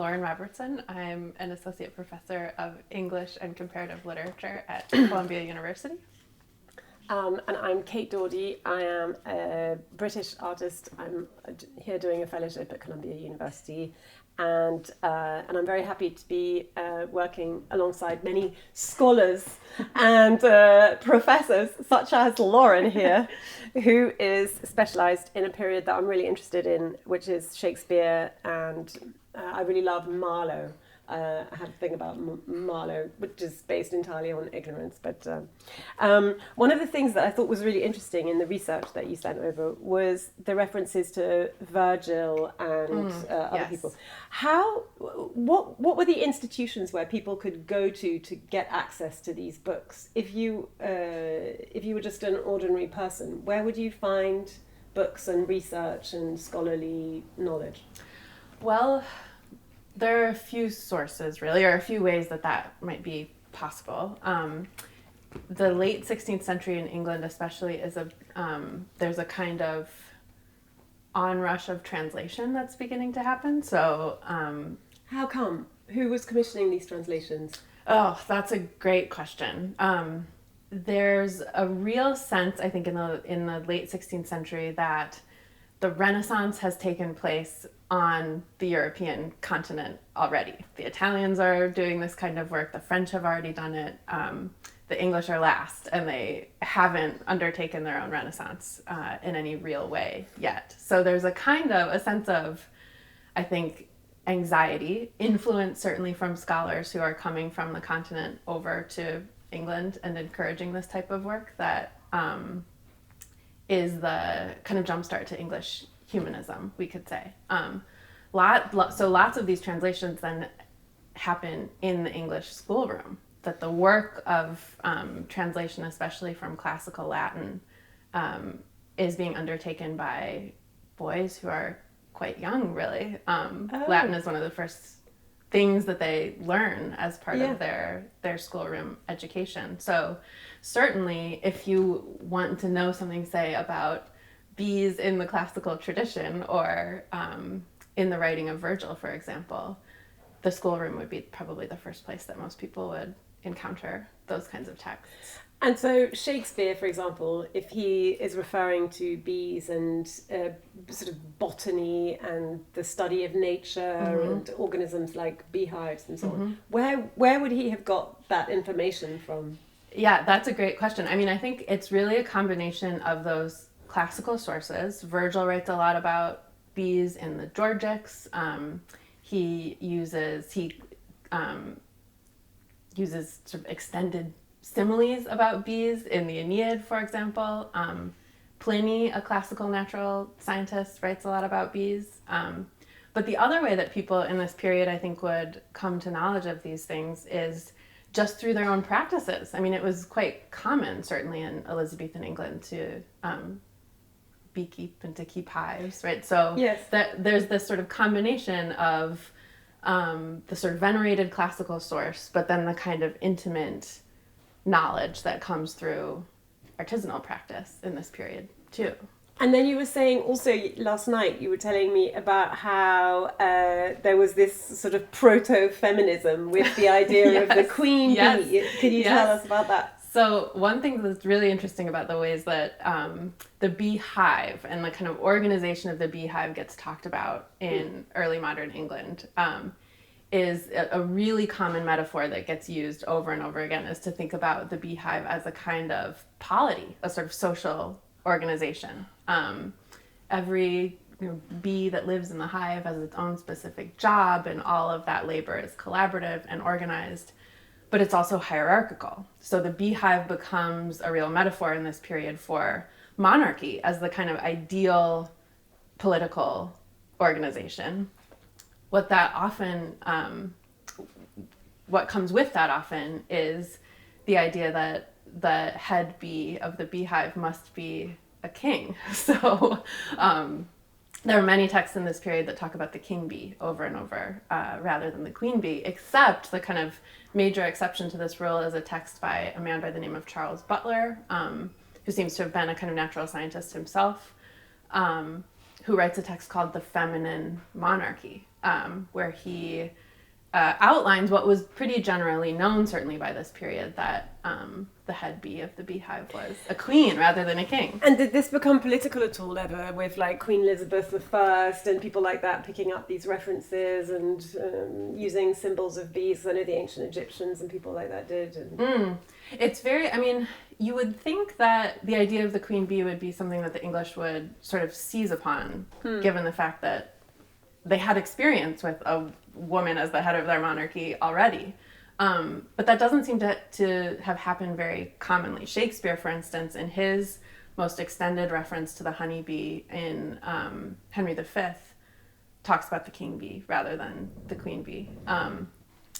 Lauren Robertson. I'm an associate professor of English and comparative literature at Columbia University. And I'm Kate Daudy. I am a British artist. I'm here doing a fellowship at Columbia University, and I'm very happy to be working alongside many scholars and professors, such as Lauren here, who is specialised in a period that I'm really interested in, which is Shakespeare, and I really love Marlowe. I had a thing about Marlowe, which is based entirely on ignorance. But one of the things that I thought was really interesting in the research that you sent over was the references to Virgil and other people. What were the institutions where people could go to get access to these books? If you were just an ordinary person, where would you find books and research and scholarly knowledge? Well, there are a few sources, really, or a few ways that might be possible. The late 16th century in England especially is there's a kind of onrush of translation that's beginning to happen. So how come? Who was commissioning these translations? Oh, that's a great question. There's a real sense, I think, in the late 16th century that the Renaissance has taken place on the European continent already. The Italians are doing this kind of work. The French have already done it. The English are last, and they haven't undertaken their own Renaissance in any real way yet. So there's a sense of, I think, anxiety, influence certainly from scholars who are coming from the continent over to England and encouraging this type of work that is the kind of jumpstart to English humanism, we could say. So lots of these translations then happen in the English schoolroom, that the work of translation, especially from classical Latin, is being undertaken by boys who are quite young, really. Latin is one of the first things that they learn as part of their schoolroom education. So certainly if you want to know something, say, about bees in the classical tradition or in the writing of Virgil, for example, the schoolroom would be probably the first place that most people would encounter those kinds of texts. And so Shakespeare, for example, if he is referring to bees and sort of botany and the study of nature and organisms like beehives and so on, where would he have got that information from? Yeah, that's a great question. I mean, I think it's really a combination of those classical sources. Virgil writes a lot about bees in the Georgics. He uses sort of extended similes about bees in the Aeneid, for example. Pliny, a classical natural scientist, writes a lot about bees. But the other way that people in this period, I think, would come to knowledge of these things is just through their own practices. I mean, it was quite common, certainly in Elizabethan England, to beekeep and to keep hives, right? So there's this sort of combination of the sort of venerated classical source, but then the kind of intimate knowledge that comes through artisanal practice in this period too. And then you were saying also last night, you were telling me about how there was this sort of proto-feminism with the idea of the queen bee. Could you tell us about that? So one thing that's really interesting about the ways that the beehive and the kind of organization of the beehive gets talked about in early modern England is a really common metaphor that gets used over and over again, is to think about the beehive as a kind of polity, a sort of social organization. Every bee that lives in the hive has its own specific job, and all of that labor is collaborative and organized, but it's also hierarchical. So the beehive becomes a real metaphor in this period for monarchy as the kind of ideal political organization. What comes with that often is the idea that the head bee of the beehive must be a king. So there are many texts in this period that talk about the king bee over and over rather than the queen bee, except the kind of major exception to this rule is a text by a man by the name of Charles Butler, who seems to have been a kind of natural scientist himself, who writes a text called The Feminine Monarchy, where he outlines what was pretty generally known, certainly by this period, that the head bee of the beehive was a queen rather than a king. And did this become political at all ever, with like Queen Elizabeth I and people like that picking up these references and using symbols of bees? I know the ancient Egyptians and people like that did. And... It's very, I mean, you would think that the idea of the queen bee would be something that the English would sort of seize upon, given the fact that they had experience with a woman as the head of their monarchy already. But that doesn't seem to have happened very commonly. Shakespeare, for instance, in his most extended reference to the honeybee in Henry V, talks about the king bee rather than the queen bee.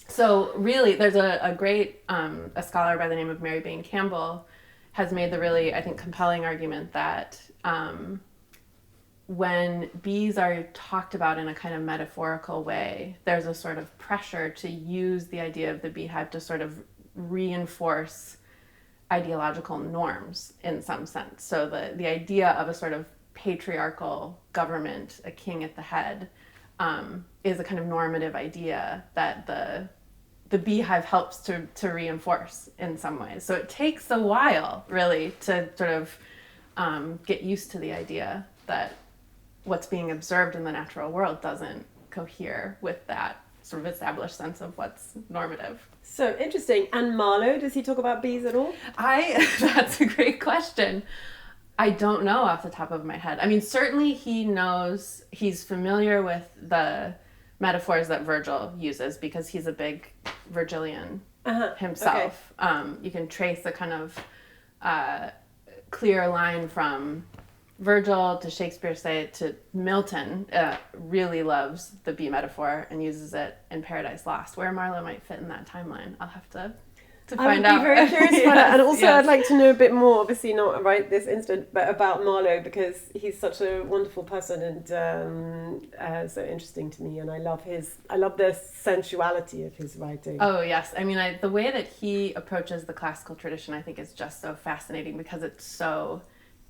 So really, there's a great, a scholar by the name of Mary Bain Campbell has made the really, I think, compelling argument that when bees are talked about in a kind of metaphorical way, there's a sort of pressure to use the idea of the beehive to sort of reinforce ideological norms in some sense. So the idea of a sort of patriarchal government, a king at the head, is a kind of normative idea that the beehive helps to reinforce in some ways. So it takes a while, really, to sort of get used to the idea that what's being observed in the natural world doesn't cohere with that sort of established sense of what's normative. So interesting. And Marlowe, does he talk about bees at all? That's a great question. I don't know off the top of my head. I mean, certainly he's familiar with the metaphors that Virgil uses because he's a big Virgilian himself. Okay. You can trace a kind of clear line from Virgil to Shakespeare, say, to Milton, really loves the bee metaphor and uses it in Paradise Lost. Where Marlowe might fit in that timeline, I'll have to find out. I would be very curious about that. And also I'd like to know a bit more, obviously not right this instant, but about Marlowe, because he's such a wonderful person and so interesting to me. And I love the sensuality of his writing. Oh, yes. I mean, the way that he approaches the classical tradition, I think, is just so fascinating because it's so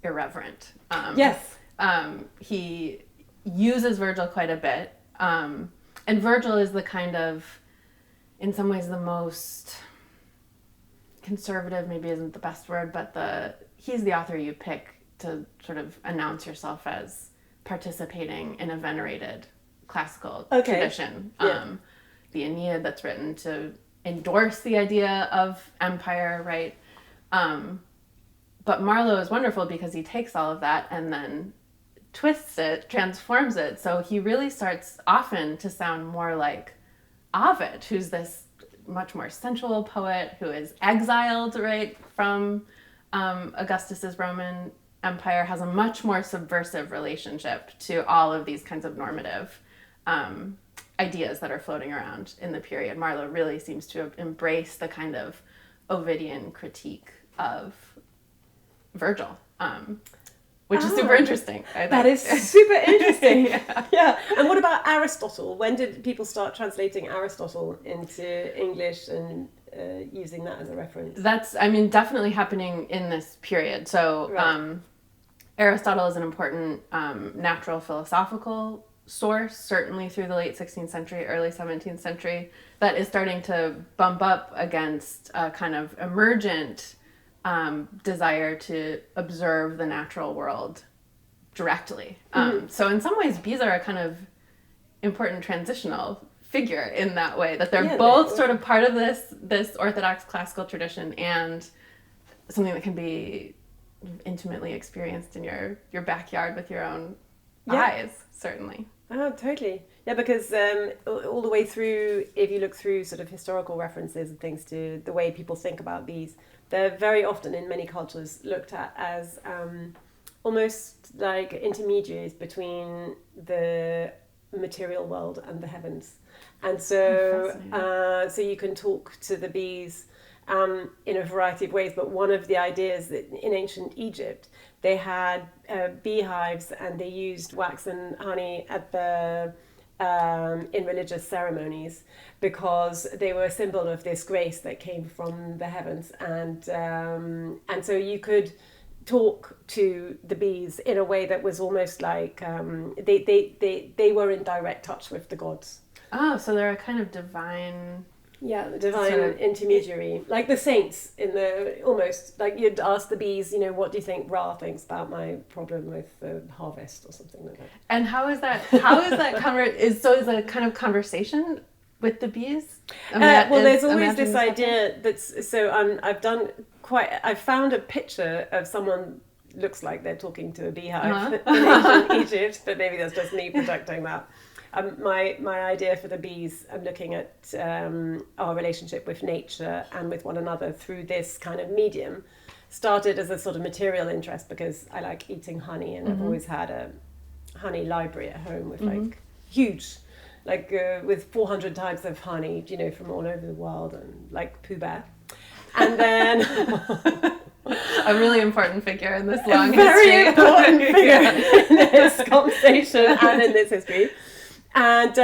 irreverent. Yes. He uses Virgil quite a bit. And Virgil is the kind of, in some ways, the most conservative, maybe isn't the best word, but he's the author you pick to sort of announce yourself as participating in a venerated classical tradition. Yeah. The Aeneid that's written to endorse the idea of empire, right? But Marlowe is wonderful because he takes all of that and then twists it, transforms it. So he really starts often to sound more like Ovid, who's this much more sensual poet who is exiled, right, from Augustus's Roman Empire, has a much more subversive relationship to all of these kinds of normative ideas that are floating around in the period. Marlowe really seems to embrace the kind of Ovidian critique of Virgil, which is super interesting, I think. That is super interesting. Yeah. And what about Aristotle? When did people start translating Aristotle into English and using that as a reference? That's, I mean, definitely happening in this period. So right. Aristotle is an important natural philosophical source, certainly through the late 16th century, early 17th century, that is starting to bump up against a kind of emergent desire to observe the natural world directly. So in some ways, bees are a kind of important transitional figure in that way, that they're both sort of part of this Orthodox classical tradition and something that can be intimately experienced in your backyard with your own eyes, certainly. Oh, totally. Yeah, because all the way through, if you look through sort of historical references and things to the way people think about bees, they're very often in many cultures looked at as almost like intermediaries between the material world and the heavens. And so so you can talk to the bees in a variety of ways, but one of the ideas that in ancient Egypt, they had beehives and they used wax and honey at the in religious ceremonies because they were a symbol of this grace that came from the heavens, and so you could talk to the bees in a way that was almost like they were in direct touch with the gods. Oh, so they're a kind of divine... Yeah, the divine sort of intermediary, like the saints in the, almost like you'd ask the bees, what do you think Ra thinks about my problem with the harvest or something like that. And how is that? How is that is a kind of conversation with the bees? Well, there's always this idea that's I've found a picture of someone looks like they're talking to a beehive in ancient Egypt, but maybe that's just me projecting that. My idea for the bees, I'm looking at our relationship with nature and with one another through this kind of medium, started as a sort of material interest because I like eating honey, and I've always had a honey library at home with like huge, with 400 types of honey, from all over the world, and like Pooh Bear. And then a really important figure in this long very history. important figure in this conversation and in this history. And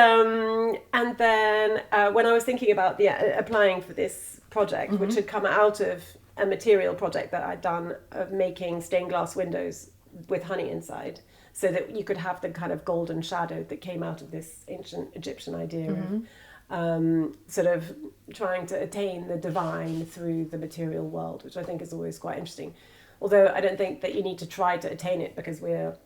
then when I was thinking about applying for this project, which had come out of a material project that I'd done of making stained glass windows with honey inside, so that you could have the kind of golden shadow that came out of this ancient Egyptian idea of sort of trying to attain the divine through the material world, which I think is always quite interesting. Although I don't think that you need to try to attain it, because we're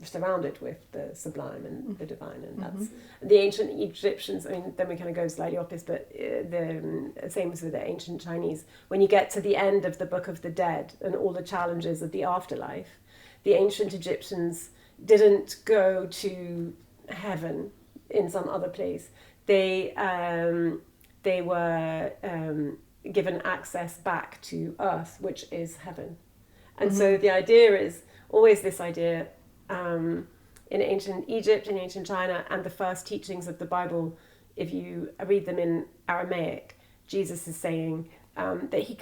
surrounded with the sublime and the divine, and that's the ancient Egyptians. I mean, then we kind of go slightly opposite, but the same as with the ancient Chinese. When you get to the end of the Book of the Dead and all the challenges of the afterlife, the ancient Egyptians didn't go to heaven in some other place. They were given access back to earth, which is heaven. And so the idea is always this idea in ancient Egypt, in ancient China, and the first teachings of the Bible, if you read them in Aramaic, Jesus is saying that he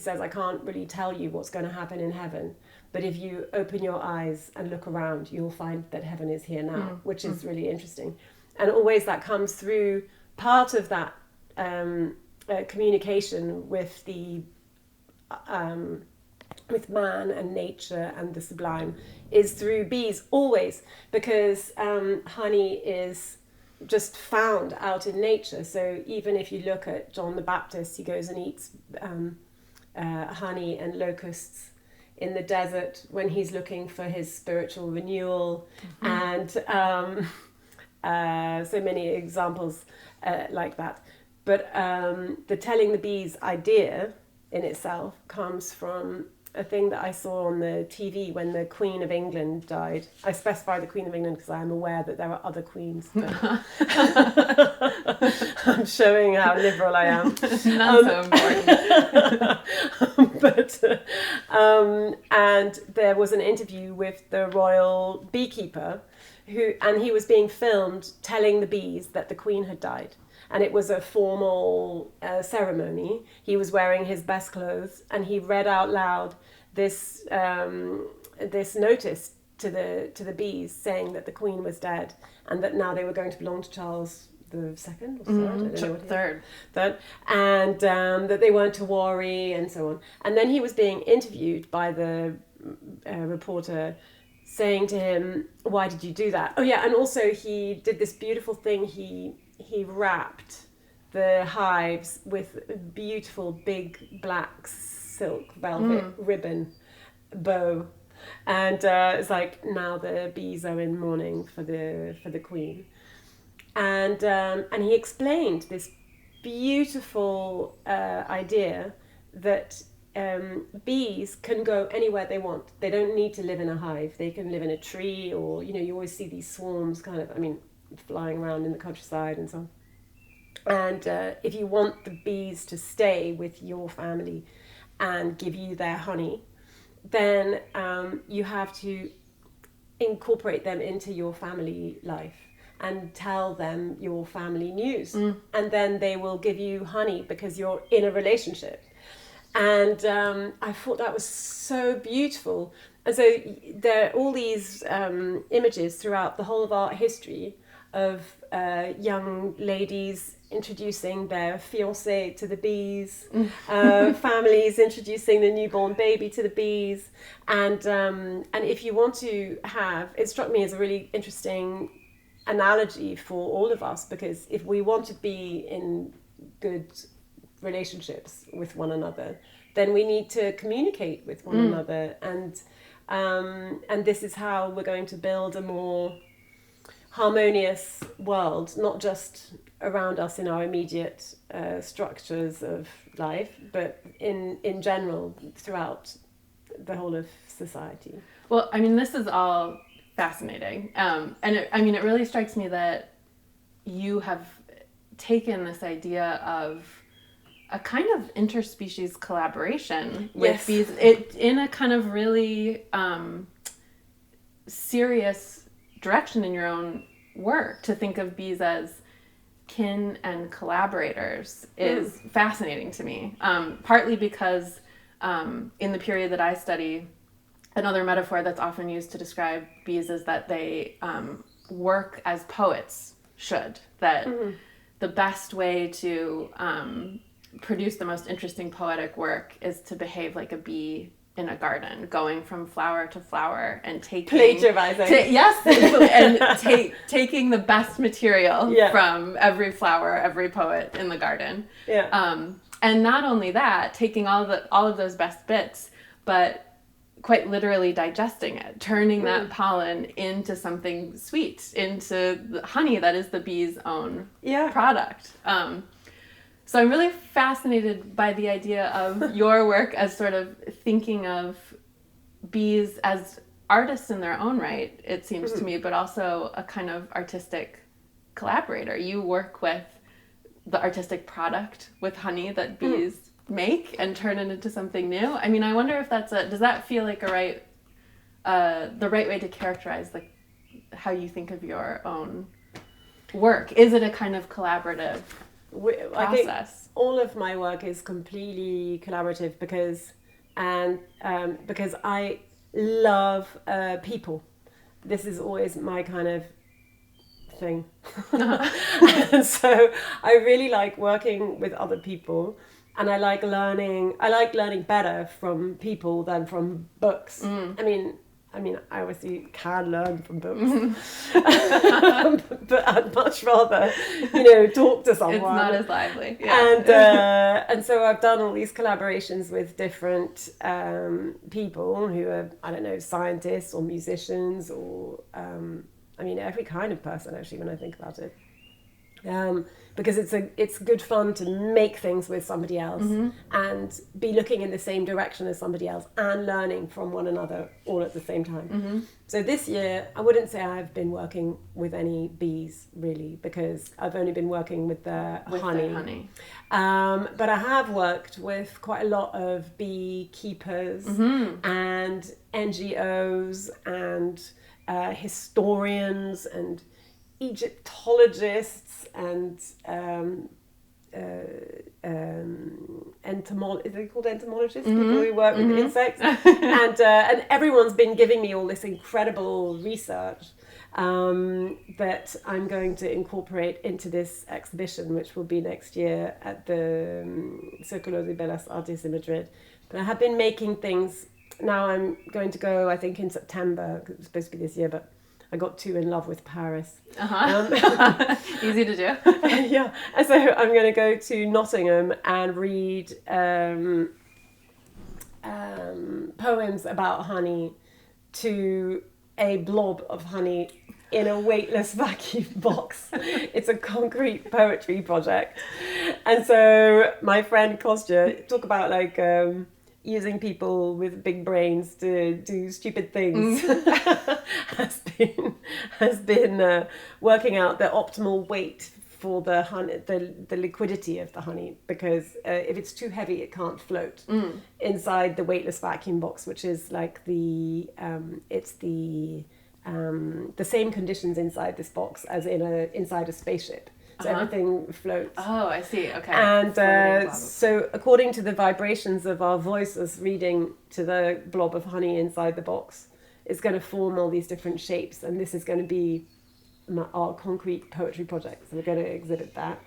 says, I can't really tell you what's going to happen in heaven, but if you open your eyes and look around, you'll find that heaven is here now, which is really interesting. And always that comes through part of that communication with the with man and nature and the sublime is through bees, always, because honey is just found out in nature. So even if you look at John the Baptist, he goes and eats honey and locusts in the desert when he's looking for his spiritual renewal, and so many examples like that. But the telling the bees idea in itself comes from a thing that I saw on the TV when the Queen of England died. I specify the Queen of England because I am aware that there are other queens. But I'm showing how liberal I am. Not so important. And there was an interview with the royal beekeeper, and he was being filmed telling the bees that the Queen had died. And it was a formal ceremony. He was wearing his best clothes, and he read out loud this notice to the bees, saying that the Queen was dead, and that now they were going to belong to Charles the second or third, I don't know what third, and that they weren't to worry, and so on. And then he was being interviewed by the reporter, saying to him, "Why did you do that?" Oh yeah, and also he did this beautiful thing. He wrapped the hives with a beautiful big black silk velvet ribbon bow, and it's like, now the bees are in mourning for the Queen, and he explained this beautiful idea that bees can go anywhere they want. They don't need to live in a hive. They can live in a tree, or you always see these swarms kind of, flying around in the countryside and so on. And if you want the bees to stay with your family and give you their honey, then you have to incorporate them into your family life and tell them your family news. And then they will give you honey because you're in a relationship. And I thought that was so beautiful. And so there are all these images throughout the whole of art history of young ladies introducing their fiancé to the bees, families introducing the newborn baby to the bees, and if you want to have, it struck me as a really interesting analogy for all of us, because if we want to be in good relationships with one another, then we need to communicate with one another, and this is how we're going to build a more harmonious world, not just around us in our immediate structures of life, but in general throughout the whole of society. Well, I mean, this is all fascinating, and it really strikes me that you have taken this idea of a kind of interspecies collaboration with bees, in a kind of really serious direction in your own work. To think of bees as kin and collaborators is fascinating to me, partly because in the period that I study, another metaphor that's often used to describe bees is that they work as poets should, that the best way to produce the most interesting poetic work is to behave like a bee in a garden, going from flower to flower and taking plagiarizing. And taking the best material from every flower, every poet in the garden. And not only that, taking all of those best bits, but quite literally digesting it, turning that pollen into something sweet, into the honey that is the bee's own product. So I'm really fascinated by the idea of your work as sort of thinking of bees as artists in their own right, it seems to me, but also a kind of artistic collaborator. You work with the artistic product with honey that bees make and turn it into something new. I mean, I wonder if does that feel like the right way to characterize how you think of your own work? Is it a kind of collaborative process? I think all of my work is completely collaborative because I love people. This is always my kind of thing. And so I really like working with other people, and I like learning better from people than from books. I mean, I obviously can learn from books, but I'd much rather, talk to someone. It's not as lively. And so I've done all these collaborations with different people who are, I don't know, scientists or musicians or, every kind of person, actually, when I think about it. Because it's good fun to make things with somebody else and be looking in the same direction as somebody else and learning from one another all at the same time. So this year, I wouldn't say I've been working with any bees really, because I've only been working with the honey. But I have worked with quite a lot of beekeepers and NGOs and historians and Egyptologists and entomologists, are they called entomologists? People who work with insects, and everyone's been giving me all this incredible research that I'm going to incorporate into this exhibition, which will be next year at the Círculo de Bellas Artes in Madrid. But I have been making things. Now I'm going to go, I think, in September. It was supposed to be this year, but I got too in love with Paris. Easy to do. Yeah, and so I'm going to go to Nottingham and read poems about honey to a blob of honey in a weightless vacuum box. It's a concrete poetry project. And so my friend Kostya, talk about using people with big brains to do stupid things, has been working out the optimal weight for the honey, the liquidity of the honey, because if it's too heavy, it can't float inside the weightless vacuum box, which is like the same conditions inside this box as inside a spaceship. So everything floats. Oh, I see. Okay. And so according to the vibrations of our voices reading to the blob of honey inside the box, it's going to form all these different shapes. And this is going to be our concrete poetry project. So we're going to exhibit that.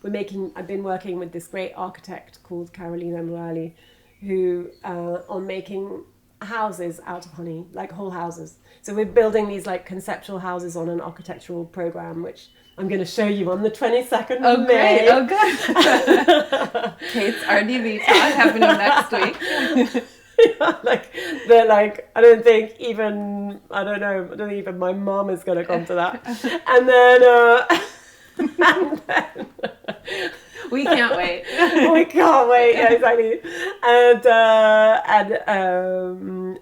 I've been working with this great architect called Carolina Morali, who on making houses out of honey, like whole houses. So we're building these like conceptual houses on an architectural program, which I'm going to show you on the 22nd of May. Oh, good. Kate's RDV talk happening next week. They're like, I don't even my mom is going to come to that. And then we can't wait. We can't wait. Yeah, exactly.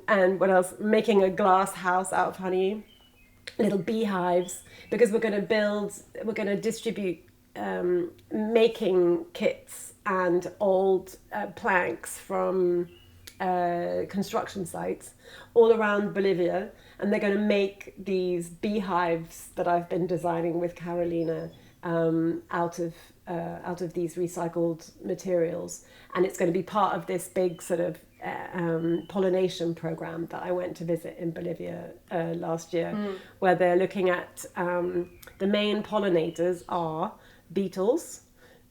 And what else? Making a glass house out of honey, little beehives, because we're going to distribute making kits and old planks from construction sites all around Bolivia, and they're going to make these beehives that I've been designing with Carolina out of these recycled materials, and it's going to be part of this big sort of pollination program that I went to visit in Bolivia last year, where they're looking at the main pollinators are beetles,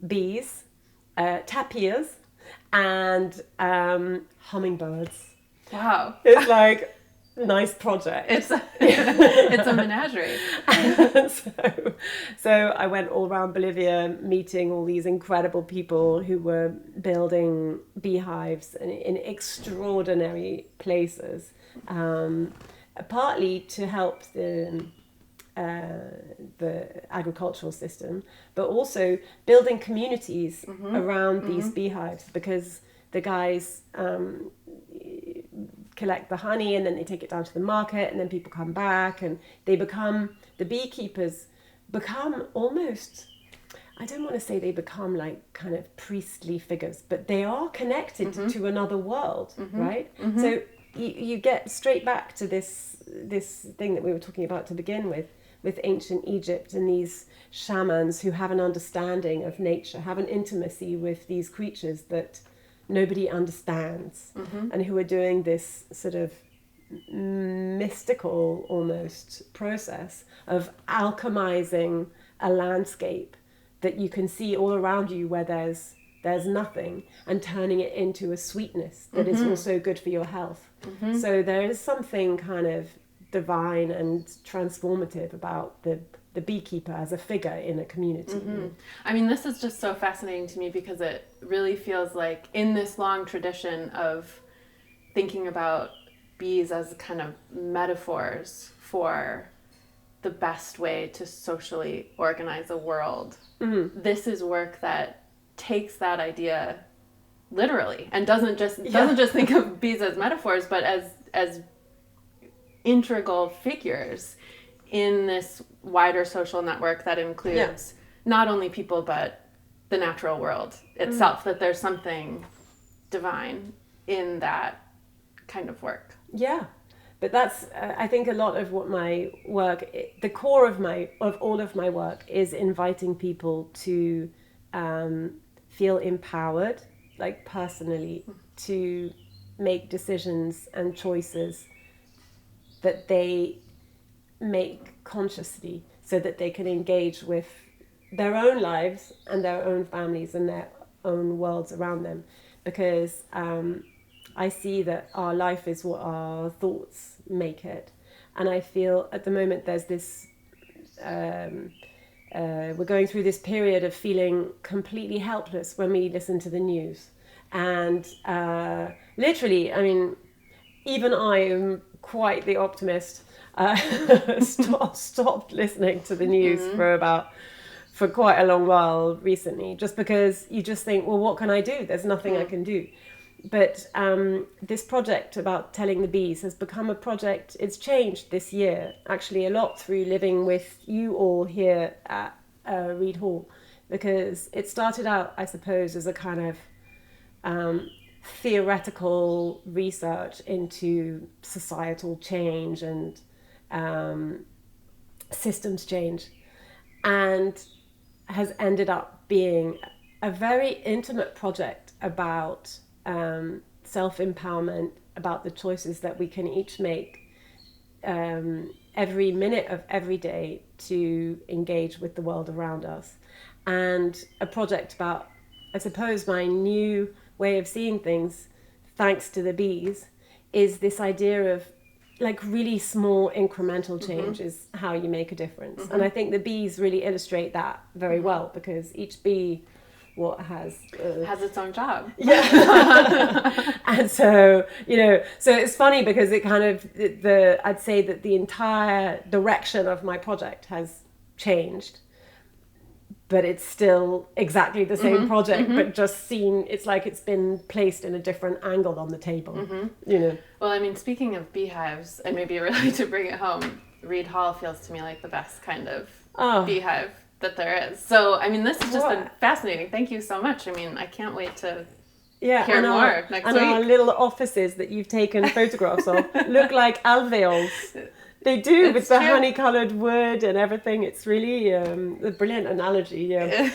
bees, tapirs, and hummingbirds. Wow. It's like nice project. It's a menagerie. So I went all around Bolivia meeting all these incredible people who were building beehives in extraordinary places, partly to help the agricultural system, but also building communities around these beehives, because the guys collect the honey and then they take it down to the market, and then people come back and the beekeepers become almost, I don't want to say they become like kind of priestly figures, but they are connected to another world, right? So you get straight back to this thing that we were talking about to begin with ancient Egypt, and these shamans who have an understanding of nature, have an intimacy with these creatures that nobody understands, and who are doing this sort of mystical almost process of alchemizing a landscape that you can see all around you where there's nothing, and turning it into a sweetness that is also good for your health. So there is something kind of divine and transformative about the beekeeper as a figure in a community. I mean, this is just so fascinating to me, because it really feels like in this long tradition of thinking about bees as kind of metaphors for the best way to socially organize a world, this is work that takes that idea literally and doesn't just think of bees as metaphors, but as integral figures in this wider social network that includes not only people but the natural world itself, that there's something divine in that kind of work. Yeah, but that's I think a lot of what my work, the core of all of my work, is inviting people to feel empowered, like personally, to make decisions and choices that they make consciously, so that they can engage with their own lives and their own families and their own worlds around them. Because I see that our life is what our thoughts make it. And I feel at the moment there's this, we're going through this period of feeling completely helpless when we listen to the news. And literally, I mean, even I am quite the optimist. Stopped listening to the news for quite a long while recently, just because you just think, well, what can I do? There's nothing I can do. But this project about telling the bees has become a project. It's changed this year, actually, a lot through living with you all here at Reed Hall, because it started out, I suppose, as a kind of theoretical research into societal change and systems change, and has ended up being a very intimate project about self-empowerment, about the choices that we can each make every minute of every day to engage with the world around us. And a project about, I suppose, my new way of seeing things, thanks to the bees, is this idea of like really small incremental change is how you make a difference. And I think the bees really illustrate that very well, because each bee has its own job. Yeah. And so, so it's funny because it kind of, I'd say that the entire direction of my project has changed, but it's still exactly the same project, but just seen, it's like it's been placed in a different angle on the table, Well, I mean, speaking of beehives, and maybe really to bring it home, Reed Hall feels to me like the best kind of beehive that there is. So, I mean, this has just been fascinating. Thank you so much. I mean, I can't wait to hear more next week. And our little offices that you've taken photographs of look like alveoles. They do, with the honey-coloured wood and everything. It's really a brilliant analogy. Yeah.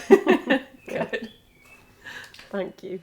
Good. Thank you.